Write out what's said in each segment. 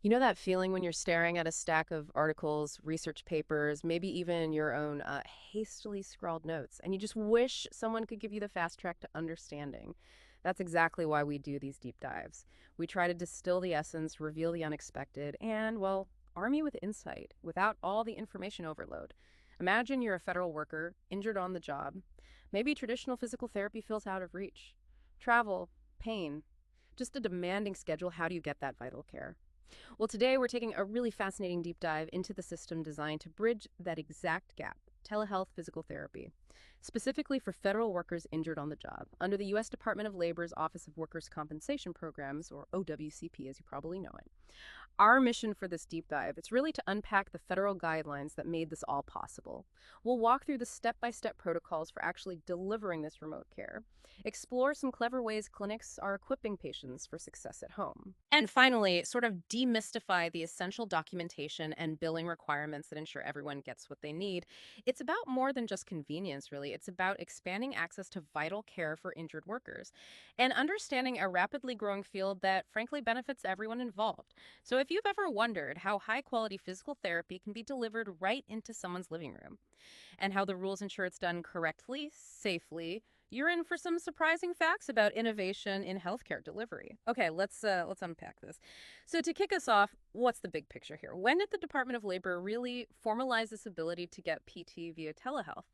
You know that feeling when you're staring at a stack of articles, research papers, maybe even your own hastily scrawled notes, and you just wish someone could give you the fast track to understanding? That's exactly why we do these deep dives. We try to distill the essence, reveal the unexpected, and, well, arm you with insight without all the information overload. Imagine you're a federal worker, injured on the job. Maybe traditional physical therapy feels out of reach. Travel, pain, just a demanding schedule. How do you get that vital care? Well, today we're taking a really fascinating deep dive into the system designed to bridge that exact gap: telehealth physical therapy, specifically for federal workers injured on the job, under the U.S. Department of Labor's Office of Workers' Compensation Programs, or OWCP as you probably know it. Our mission for this deep dive, it's really to unpack the federal guidelines that made this all possible. We'll walk through the step-by-step protocols for actually delivering this remote care, explore some clever ways clinics are equipping patients for success at home, and finally, sort of demystify the essential documentation and billing requirements that ensure everyone gets what they need. It's about more than just convenience, really. It's about expanding access to vital care for injured workers and understanding a rapidly growing field that frankly benefits everyone involved. So if you've ever wondered how high quality physical therapy can be delivered right into someone's living room and how the rules ensure it's done correctly, safely, you're in for some surprising facts about innovation in healthcare delivery. Okay, let's unpack this. So to kick us off, what's the big picture here? When did the Department of Labor really formalize this ability to get PT via telehealth?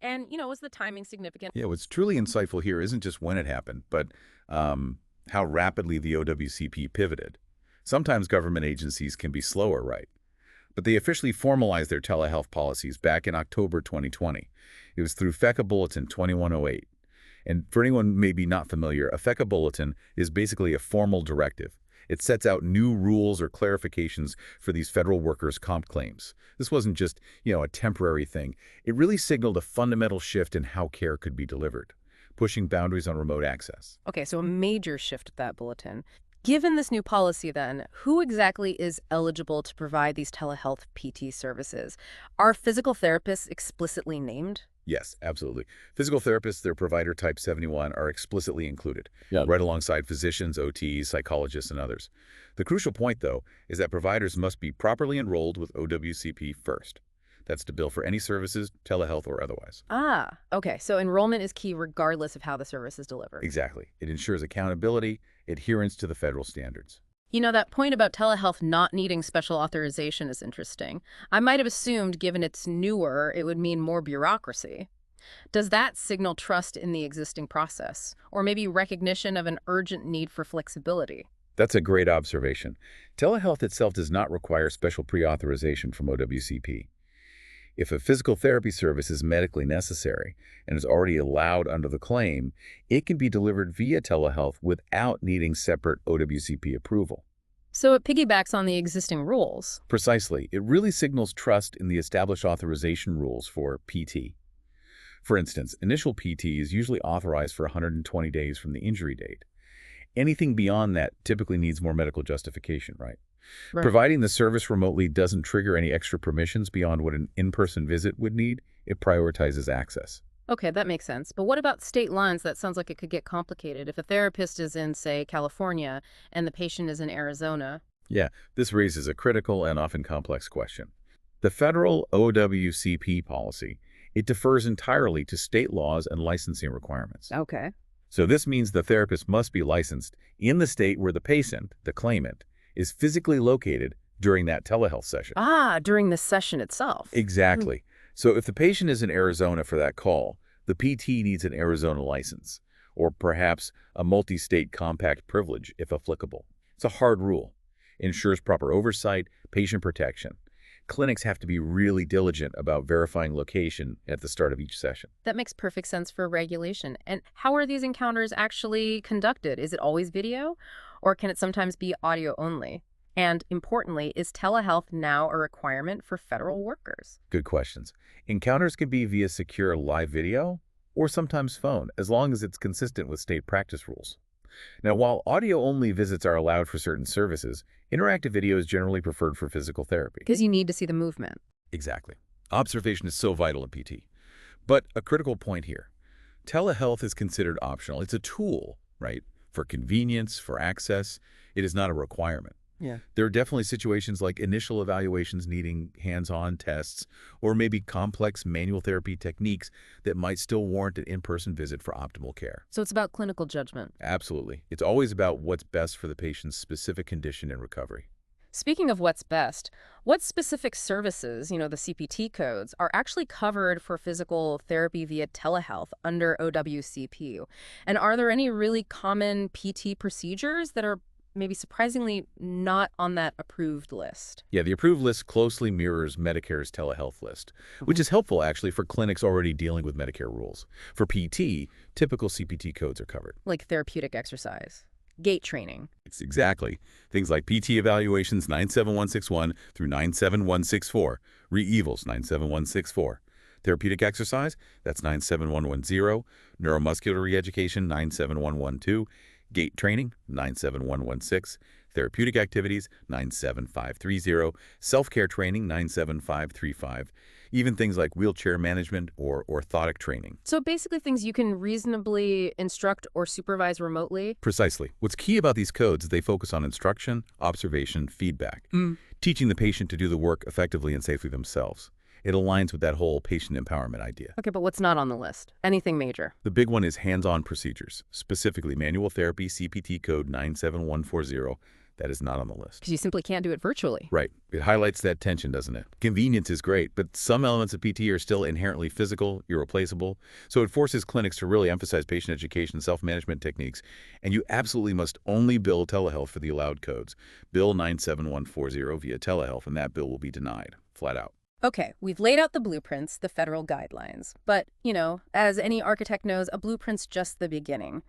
And, was the timing significant? Yeah, what's truly insightful here isn't just when it happened, but how rapidly the OWCP pivoted. Sometimes government agencies can be slower, right? But they officially formalized their telehealth policies back in October 2020. It was through FECA Bulletin 2108. And for anyone maybe not familiar, a FECA Bulletin is basically a formal directive. It sets out new rules or clarifications for these federal workers' comp claims. This wasn't just, a temporary thing. It really signaled a fundamental shift in how care could be delivered, pushing boundaries on remote access. Okay, so a major shift at that bulletin. Given this new policy, then, who exactly is eligible to provide these telehealth PT services? Are physical therapists explicitly named? Yes, absolutely. Physical therapists, their provider type 71, are explicitly included, Yeah. right alongside physicians, OTs, psychologists, and others. The crucial point, though, is that providers must be properly enrolled with OWCP first. That's to bill for any services, telehealth or otherwise. Ah, okay. So enrollment is key regardless of how the service is delivered. Exactly. It ensures accountability, adherence to the federal standards. That point about telehealth not needing special authorization is interesting. I might have assumed, given it's newer, it would mean more bureaucracy. Does that signal trust in the existing process? Or maybe recognition of an urgent need for flexibility? That's a great observation. Telehealth itself does not require special pre-authorization from OWCP. If a physical therapy service is medically necessary and is already allowed under the claim, it can be delivered via telehealth without needing separate OWCP approval. So it piggybacks on the existing rules. Precisely, it really signals trust in the established authorization rules for PT. For instance, initial PT is usually authorized for 120 days from the injury date. Anything beyond that typically needs more medical justification, right? Right. Providing the service remotely doesn't trigger any extra permissions beyond what an in-person visit would need. It prioritizes access. Okay, that makes sense. But what about state lines? That sounds like it could get complicated. If a therapist is in, say, California and the patient is in Arizona. Yeah, this raises a critical and often complex question. The federal OWCP policy, it differs entirely to state laws and licensing requirements. Okay. So this means the therapist must be licensed in the state where the patient, the claimant, is physically located during that telehealth session. Ah, during the session itself. Exactly. So if the patient is in Arizona for that call, the PT needs an Arizona license, or perhaps a multi-state compact privilege if applicable. It's a hard rule. Ensures proper oversight, patient protection. Clinics have to be really diligent about verifying location at the start of each session. That makes perfect sense for regulation. And how are these encounters actually conducted? Is it always video, or can it sometimes be audio only? And importantly, is telehealth now a requirement for federal workers? Good questions. Encounters can be via secure live video or sometimes phone, as long as it's consistent with state practice rules. Now, while audio-only visits are allowed for certain services, interactive video is generally preferred for physical therapy. Because you need to see the movement. Exactly. Observation is so vital in PT. But a critical point here. Telehealth is considered optional. It's a tool, right, for convenience, for access. It is not a requirement. Yeah. There are definitely situations like initial evaluations needing hands-on tests or maybe complex manual therapy techniques that might still warrant an in-person visit for optimal care. So it's about clinical judgment. Absolutely. It's always about what's best for the patient's specific condition and recovery. Speaking of what's best, what specific services, the CPT codes, are actually covered for physical therapy via telehealth under OWCP? And are there any really common PT procedures that are maybe surprisingly not on that approved list? Yeah, the approved list closely mirrors Medicare's telehealth list, which is helpful actually for clinics already dealing with Medicare rules. For PT, typical CPT codes are covered. Like therapeutic exercise, gait training. It's exactly. Things like PT evaluations 97161 through 97164, re-evals 97164. Therapeutic exercise, that's 97110, neuromuscular re-education 97112, gait training 97116, therapeutic activities 97530, self-care training 97535, even things like wheelchair management or orthotic training. So basically things you can reasonably instruct or supervise remotely. Precisely. What's key about these codes is they focus on instruction, observation, feedback, teaching the patient to do the work effectively and safely themselves. It aligns with that whole patient empowerment idea. Okay, but what's not on the list? Anything major? The big one is hands-on procedures, specifically manual therapy CPT code 97140. That is not on the list. Because you simply can't do it virtually. Right. It highlights that tension, doesn't it? Convenience is great, but some elements of PT are still inherently physical, irreplaceable. So it forces clinics to really emphasize patient education, self-management techniques, and you absolutely must only bill telehealth for the allowed codes. Bill 97140 via telehealth, and that bill will be denied, flat out. Okay, we've laid out the blueprints, the federal guidelines. But, as any architect knows, a blueprint's just the beginning.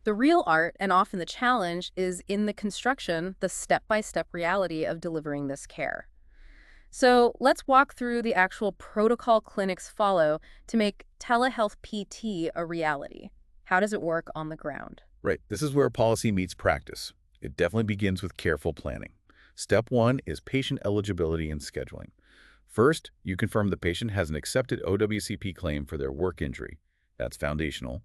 The real art, and often the challenge, is in the construction, the step-by-step reality of delivering this care. So let's walk through the actual protocol clinics follow to make telehealth PT a reality. How does it work on the ground? Right. This is where policy meets practice. It definitely begins with careful planning. Step one is patient eligibility and scheduling. First, you confirm the patient has an accepted OWCP claim for their work injury. That's foundational.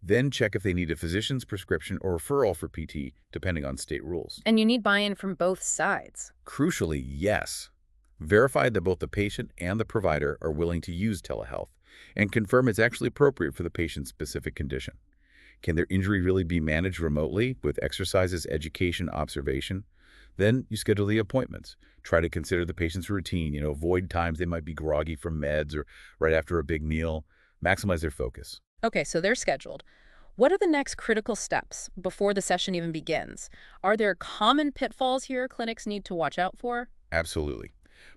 Then check if they need a physician's prescription or referral for PT, depending on state rules. And you need buy-in from both sides. Crucially, yes. Verify that both the patient and the provider are willing to use telehealth, and confirm it's actually appropriate for the patient's specific condition. Can their injury really be managed remotely with exercises, education, observation? Then you schedule the appointments. Try to consider the patient's routine, avoid times they might be groggy from meds or right after a big meal. Maximize their focus. Okay, so they're scheduled. What are the next critical steps before the session even begins? Are there common pitfalls here clinics need to watch out for? Absolutely.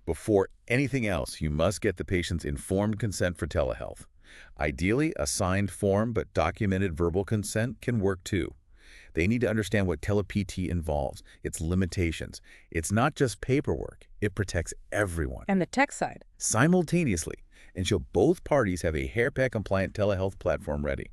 Before anything else, you must get the patient's informed consent for telehealth. Ideally, a signed form but documented verbal consent can work too. They need to understand what Tele-PT involves, its limitations. It's not just paperwork. It protects everyone. And the tech side. Simultaneously, and show both parties have a HAIRPAC-compliant telehealth platform ready.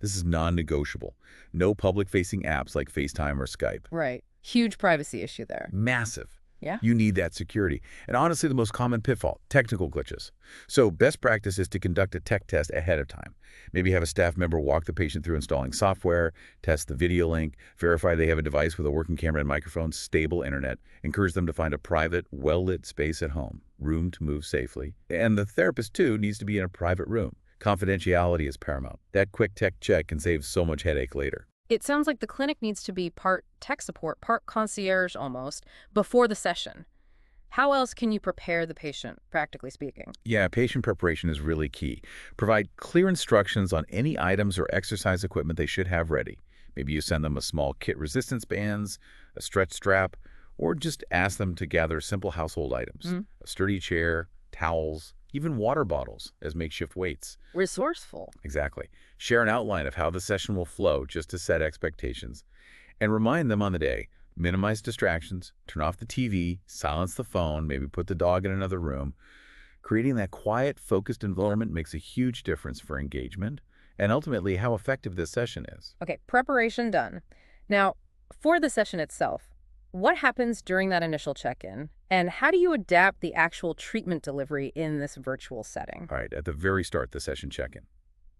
This is non-negotiable. No public-facing apps like FaceTime or Skype. Right. Huge privacy issue there. Massive. Yeah. You need that security. And honestly, the most common pitfall, technical glitches. So best practice is to conduct a tech test ahead of time. Maybe have a staff member walk the patient through installing software, test the video link, verify they have a device with a working camera and microphone, stable internet, encourage them to find a private, well-lit space at home, room to move safely. And the therapist, too, needs to be in a private room. Confidentiality is paramount. That quick tech check can save so much headache later. It sounds like the clinic needs to be part tech support, part concierge almost, before the session. How else can you prepare the patient, practically speaking? Yeah, patient preparation is really key. Provide clear instructions on any items or exercise equipment they should have ready. Maybe you send them a small kit resistance bands, a stretch strap, or just ask them to gather simple household items. A sturdy chair, towels, even water bottles as makeshift weights. Resourceful. Exactly. Share an outline of how the session will flow just to set expectations. And remind them on the day, minimize distractions, turn off the TV, silence the phone, maybe put the dog in another room. Creating that quiet, focused environment makes a huge difference for engagement and ultimately how effective this session is. Okay, preparation done. Now, for the session itself, what happens during that initial check-in, and how do you adapt the actual treatment delivery in this virtual setting? All right, at the very start, the session check-in.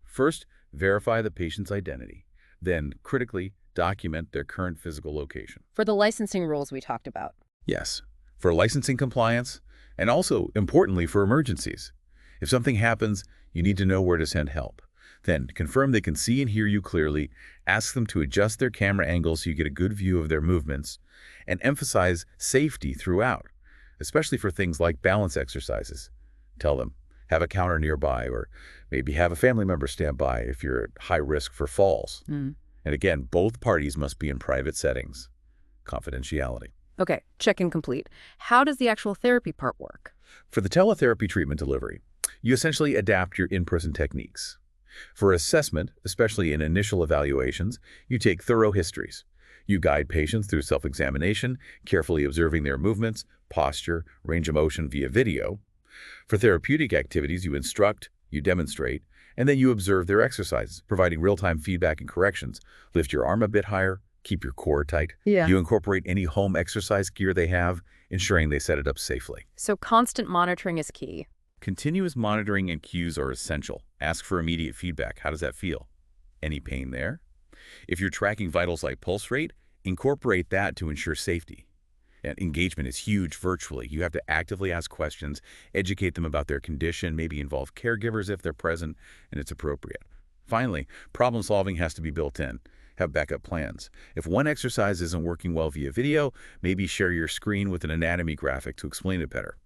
First, verify the patient's identity. Then, critically, document their current physical location. For the licensing rules we talked about. Yes, for licensing compliance, and also, importantly, for emergencies. If something happens, you need to know where to send help. Then, confirm they can see and hear you clearly, ask them to adjust their camera angles so you get a good view of their movements, and emphasize safety throughout, especially for things like balance exercises. Tell them, have a counter nearby, or maybe have a family member stand by if you're at high risk for falls. And again, both parties must be in private settings. Confidentiality. Okay, check-in complete. How does the actual therapy part work? For the teletherapy treatment delivery, you essentially adapt your in-person techniques. For assessment, especially in initial evaluations, you take thorough histories. You guide patients through self-examination, carefully observing their movements, posture, range of motion via video. For therapeutic activities, you instruct, you demonstrate, and then you observe their exercises, providing real-time feedback and corrections. Lift your arm a bit higher, keep your core tight. Yeah. You incorporate any home exercise gear they have, ensuring they set it up safely. So constant monitoring is key. Continuous monitoring and cues are essential. Ask for immediate feedback. How does that feel? Any pain there? If you're tracking vitals like pulse rate, incorporate that to ensure safety. And engagement is huge virtually. You have to actively ask questions, educate them about their condition, maybe involve caregivers if they're present and it's appropriate. Finally, problem solving has to be built in. Have backup plans. If one exercise isn't working well via video, maybe share your screen with an anatomy graphic to explain it better.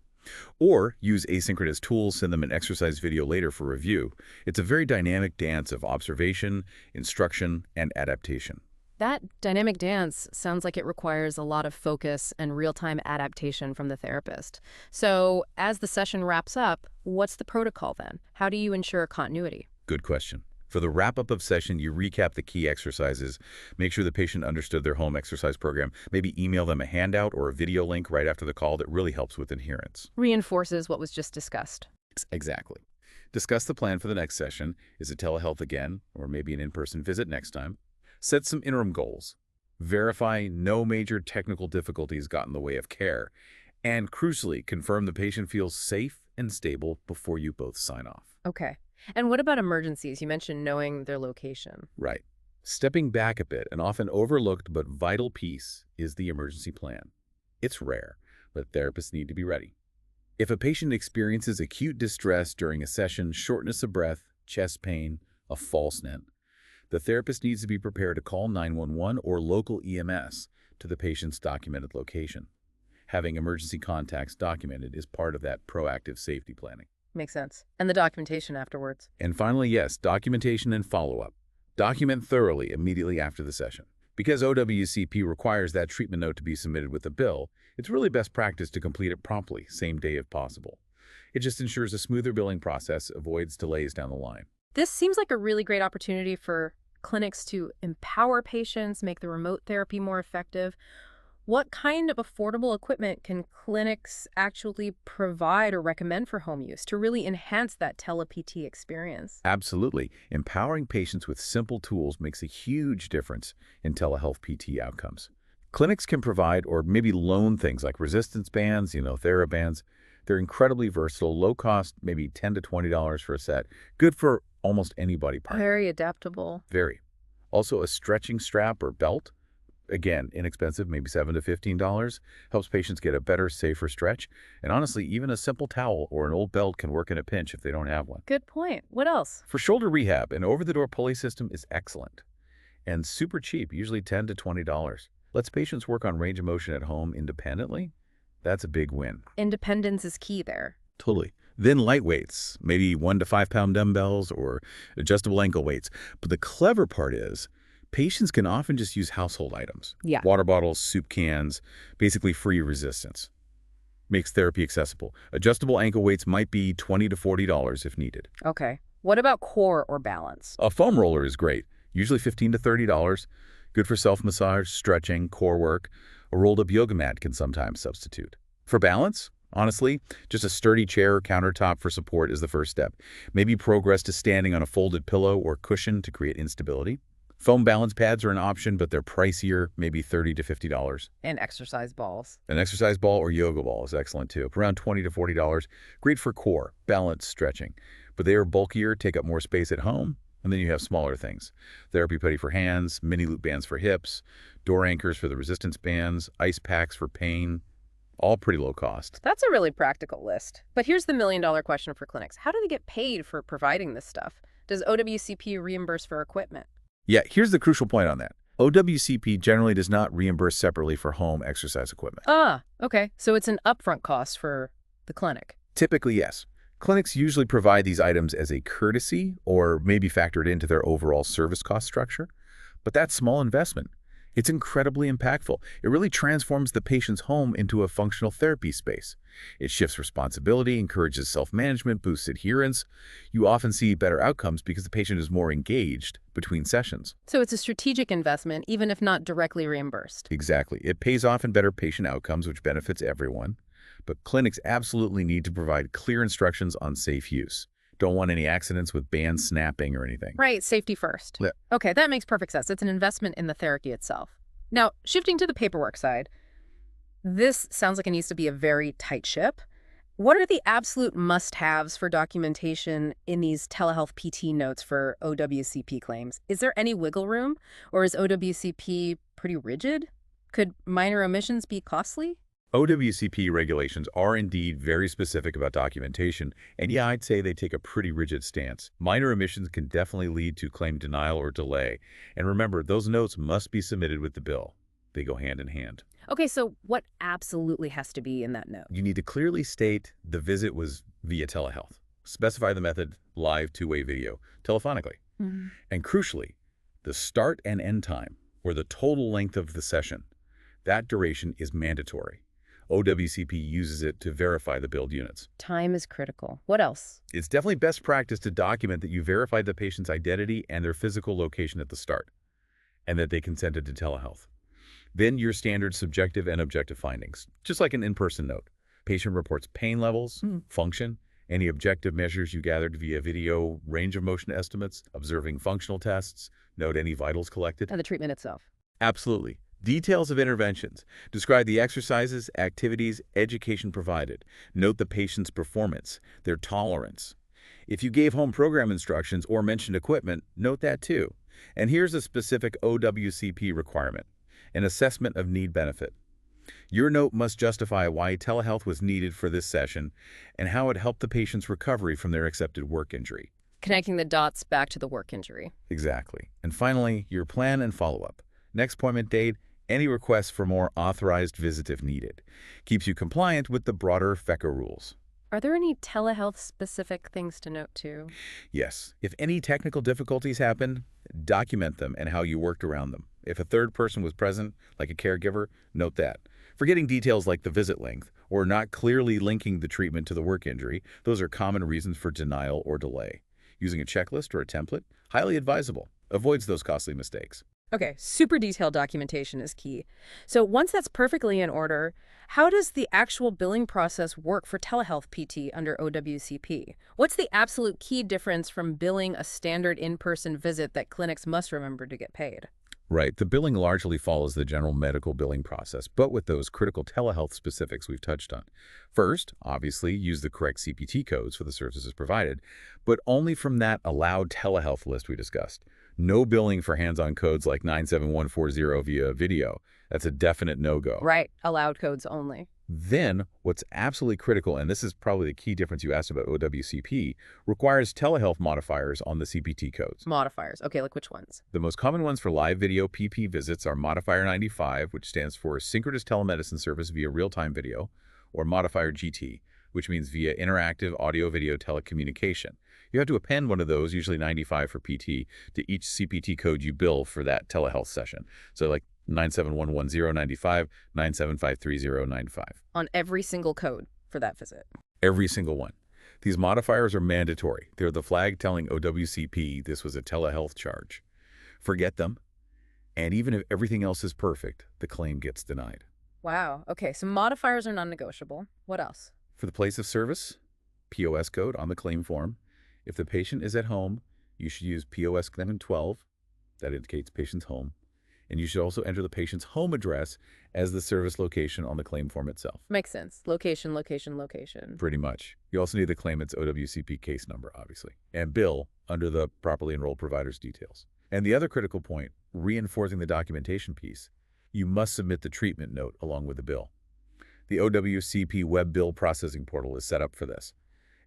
Or use asynchronous tools, send them an exercise video later for review. It's a very dynamic dance of observation, instruction, and adaptation. That dynamic dance sounds like it requires a lot of focus and real-time adaptation from the therapist. So as the session wraps up, what's the protocol then? How do you ensure continuity? Good question. For the wrap-up of session, you recap the key exercises, make sure the patient understood their home exercise program, maybe email them a handout or a video link right after the call that really helps with adherence. Reinforces what was just discussed. Exactly. Discuss the plan for the next session. Is it telehealth again, or maybe an in-person visit next time? Set some interim goals. Verify no major technical difficulties got in the way of care. And crucially, confirm the patient feels safe and stable before you both sign off. Okay. And what about emergencies? You mentioned knowing their location. Right. Stepping back a bit, an often overlooked but vital piece is the emergency plan. It's rare, but therapists need to be ready. If a patient experiences acute distress during a session, shortness of breath, chest pain, a false net, the therapist needs to be prepared to call 911 or local EMS to the patient's documented location. Having emergency contacts documented is part of that proactive safety planning. Makes sense. And the documentation afterwards. And finally, yes, documentation and follow-up. Document thoroughly immediately after the session. Because OWCP requires that treatment note to be submitted with a bill, it's really best practice to complete it promptly, same day if possible. It just ensures a smoother billing process, avoids delays down the line. This seems like a really great opportunity for clinics to empower patients, make the remote therapy more effective. What kind of affordable equipment can clinics actually provide or recommend for home use to really enhance that Tele-PT experience? Absolutely. Empowering patients with simple tools makes a huge difference in telehealth PT outcomes. Clinics can provide or maybe loan things like resistance bands, TheraBands. They're incredibly versatile, low cost, maybe $10 to $20 for a set. Good for almost any body part. Very adaptable. Very. Also, a stretching strap or belt, again, inexpensive, maybe $7 to $15, helps patients get a better, safer stretch. And honestly, even a simple towel or an old belt can work in a pinch if they don't have one. Good point. What else? For shoulder rehab, an over-the-door pulley system is excellent and super cheap, usually $10 to $20. Lets patients work on range of motion at home independently. That's a big win. Independence is key there. Totally. Then light weights, maybe 1 to 5 pound dumbbells or adjustable ankle weights. But the clever part is patients can often just use household items. Yeah. Water bottles, soup cans, basically free resistance. Makes therapy accessible. Adjustable ankle weights might be $20 to $40 if needed. Okay. What about core or balance? A foam roller is great, usually $15 to $30. Good for self-massage, stretching, core work. A rolled-up yoga mat can sometimes substitute. For balance, honestly, just a sturdy chair or countertop for support is the first step. Maybe progress to standing on a folded pillow or cushion to create instability. Foam balance pads are an option, but they're pricier, maybe $30 to $50. And exercise balls. An exercise ball or yoga ball is excellent too, around $20 to $40. Great for core, balance, stretching. But they are bulkier, take up more space at home. And then you have smaller things. Therapy putty for hands, mini loop bands for hips, door anchors for the resistance bands, ice packs for pain, all pretty low cost. That's a really practical list. But here's the million-dollar question for clinics. How do they get paid for providing this stuff? Does OWCP reimburse for equipment? Yeah, here's the crucial point on that. OWCP generally does not reimburse separately for home exercise equipment. Ah, okay. So it's an upfront cost for the clinic. Typically, yes. Clinics usually provide these items as a courtesy or maybe factored into their overall service cost structure. But that small investment, it's incredibly impactful. It really transforms the patient's home into a functional therapy space. It shifts responsibility, encourages self-management, boosts adherence. You often see better outcomes because the patient is more engaged between sessions. So it's a strategic investment, even if not directly reimbursed. Exactly. It pays off in better patient outcomes, which benefits everyone. But clinics absolutely need to provide clear instructions on safe use. Don't want any accidents with bands snapping or anything. Right, safety first. Yeah. Okay, that makes perfect sense. It's an investment in the therapy itself. Now, shifting to the paperwork side, this sounds like it needs to be a very tight ship. What are the absolute must-haves for documentation in these telehealth PT notes for OWCP claims? Is there any wiggle room, or is OWCP pretty rigid? Could minor omissions be costly? OWCP regulations are indeed very specific about documentation, and yeah, I'd say they take a pretty rigid stance. Minor omissions can definitely lead to claim denial or delay. And remember, those notes must be submitted with the bill. They go hand in hand. Okay, so what absolutely has to be in that note? You need to clearly state the visit was via telehealth. Specify the method, live two-way video, telephonically. And crucially, the start and end time, or the total length of the session. That duration is mandatory. OWCP uses it to verify the billed units. Time is critical. What else? It's definitely best practice to document that you verified the patient's identity and their physical location at the start, and that they consented to telehealth. Then your standard subjective and objective findings, just like an in-person note. Patient reports pain levels, function, any objective measures you gathered via video, range of motion estimates, observing functional tests, note any vitals collected. And the treatment itself. Absolutely. Details of interventions. Describe the exercises, activities, education provided. Note the patient's performance, their tolerance. If you gave home program instructions or mentioned equipment, note that too. And here's a specific OWCP requirement, an assessment of need benefit. Your note must justify why telehealth was needed for this session and how it helped the patient's recovery from their accepted work injury. Connecting the dots back to the work injury. Exactly. And finally, your plan and follow-up. Next appointment date, any requests for more authorized visit if needed. Keeps you compliant with the broader FECA rules. Are there any telehealth-specific things to note, too? Yes. If any technical difficulties happen, document them and how you worked around them. If a third person was present, like a caregiver, note that. Forgetting details like the visit length or not clearly linking the treatment to the work injury, those are common reasons for denial or delay. Using a checklist or a template, highly advisable. Avoids those costly mistakes. Okay, super detailed documentation is key. So once that's perfectly in order, how does the actual billing process work for telehealth PT under OWCP? What's the absolute key difference from billing a standard in-person visit that clinics must remember to get paid? Right. The billing largely follows the general medical billing process, but with those critical telehealth specifics we've touched on. First, obviously, use the correct CPT codes for the services provided, but only from that allowed telehealth list we discussed. No billing for hands-on codes like 97140 via video. That's a definite no-go. Right, allowed codes only. Then, what's absolutely critical, and this is probably the key difference you asked about OWCP, requires telehealth modifiers on the CPT codes. Modifiers. Okay, like which ones? The most common ones for live video PP visits are Modifier 95, which stands for Synchronous Telemedicine Service via Real-Time Video, or Modifier GT, which means via Interactive Audio-Video Telecommunication. You have to append one of those, usually 95 for PT, to each CPT code you bill for that telehealth session. So like 9711095, 9753095. On every single code for that visit. Every single one. These modifiers are mandatory. They're the flag telling OWCP this was a telehealth charge. Forget them, and even if everything else is perfect, the claim gets denied. Wow. Okay, so modifiers are non-negotiable. What else? For the place of service, POS code on the claim form. If the patient is at home, you should use POS claim 12. That indicates patient's home. And you should also enter the patient's home address as the service location on the claim form itself. Makes sense. Location, location, location. Pretty much. You also need the claimant's OWCP case number, obviously, and bill under the properly enrolled provider's details. And the other critical point, reinforcing the documentation piece, you must submit the treatment note along with the bill. The OWCP web bill processing portal is set up for this.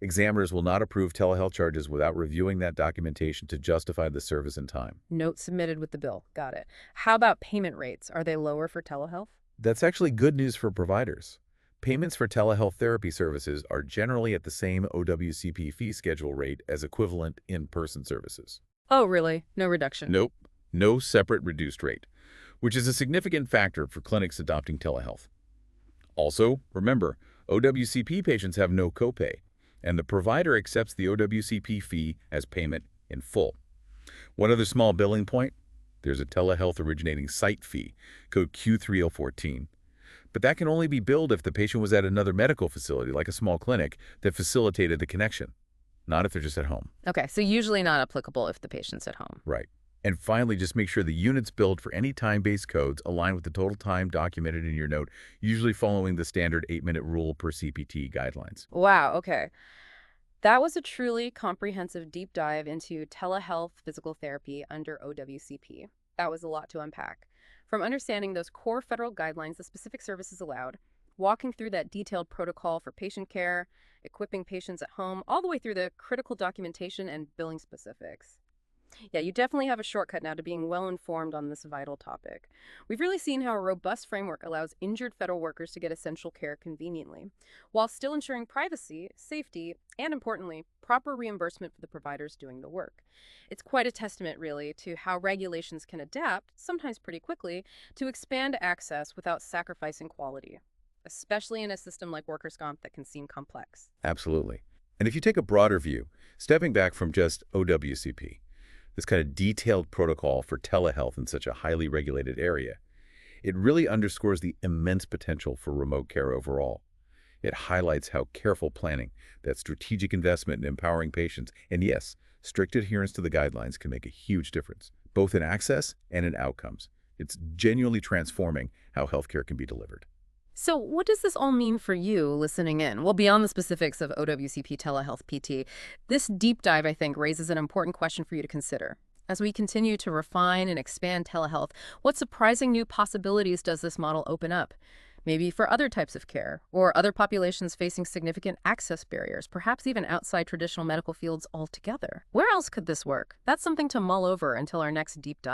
Examiners will not approve telehealth charges without reviewing that documentation to justify the service in time. Note submitted with the bill. Got it. How about payment rates? Are they lower for telehealth? That's actually good news for providers. Payments for telehealth therapy services are generally at the same OWCP fee schedule rate as equivalent in-person services. Oh, really? No reduction? Nope, no separate reduced rate, which is a significant factor for clinics adopting telehealth. Also, remember, OWCP patients have no copay, and the provider accepts the OWCP fee as payment in full. One other small billing point, there's a telehealth originating site fee, code Q3014. But that can only be billed if the patient was at another medical facility, like a small clinic, that facilitated the connection, not if they're just at home. Okay, so usually not applicable if the patient's at home. Right. And finally, just make sure the units billed for any time-based codes align with the total time documented in your note, usually following the standard 8-minute rule per CPT guidelines. Wow, okay. That was a truly comprehensive deep dive into telehealth physical therapy under OWCP. That was a lot to unpack. From understanding those core federal guidelines, the specific services allowed, walking through that detailed protocol for patient care, equipping patients at home, all the way through the critical documentation and billing specifics. Yeah, you definitely have a shortcut now to being well-informed on this vital topic. We've really seen how a robust framework allows injured federal workers to get essential care conveniently, while still ensuring privacy, safety, and importantly, proper reimbursement for the providers doing the work. It's quite a testament, really, to how regulations can adapt, sometimes pretty quickly, to expand access without sacrificing quality, especially in a system like workers' comp that can seem complex. Absolutely. And if you take a broader view, stepping back from just OWCP, this kind of detailed protocol for telehealth in such a highly regulated area, it really underscores the immense potential for remote care overall. It highlights how careful planning, that strategic investment in empowering patients, and yes, strict adherence to the guidelines can make a huge difference, both in access and in outcomes. It's genuinely transforming how healthcare can be delivered. So what does this all mean for you listening in? Well, beyond the specifics of OWCP Telehealth PT, this deep dive, I think, raises an important question for you to consider. As we continue to refine and expand telehealth, what surprising new possibilities does this model open up? Maybe for other types of care, or other populations facing significant access barriers, perhaps even outside traditional medical fields altogether. Where else could this work? That's something to mull over until our next deep dive.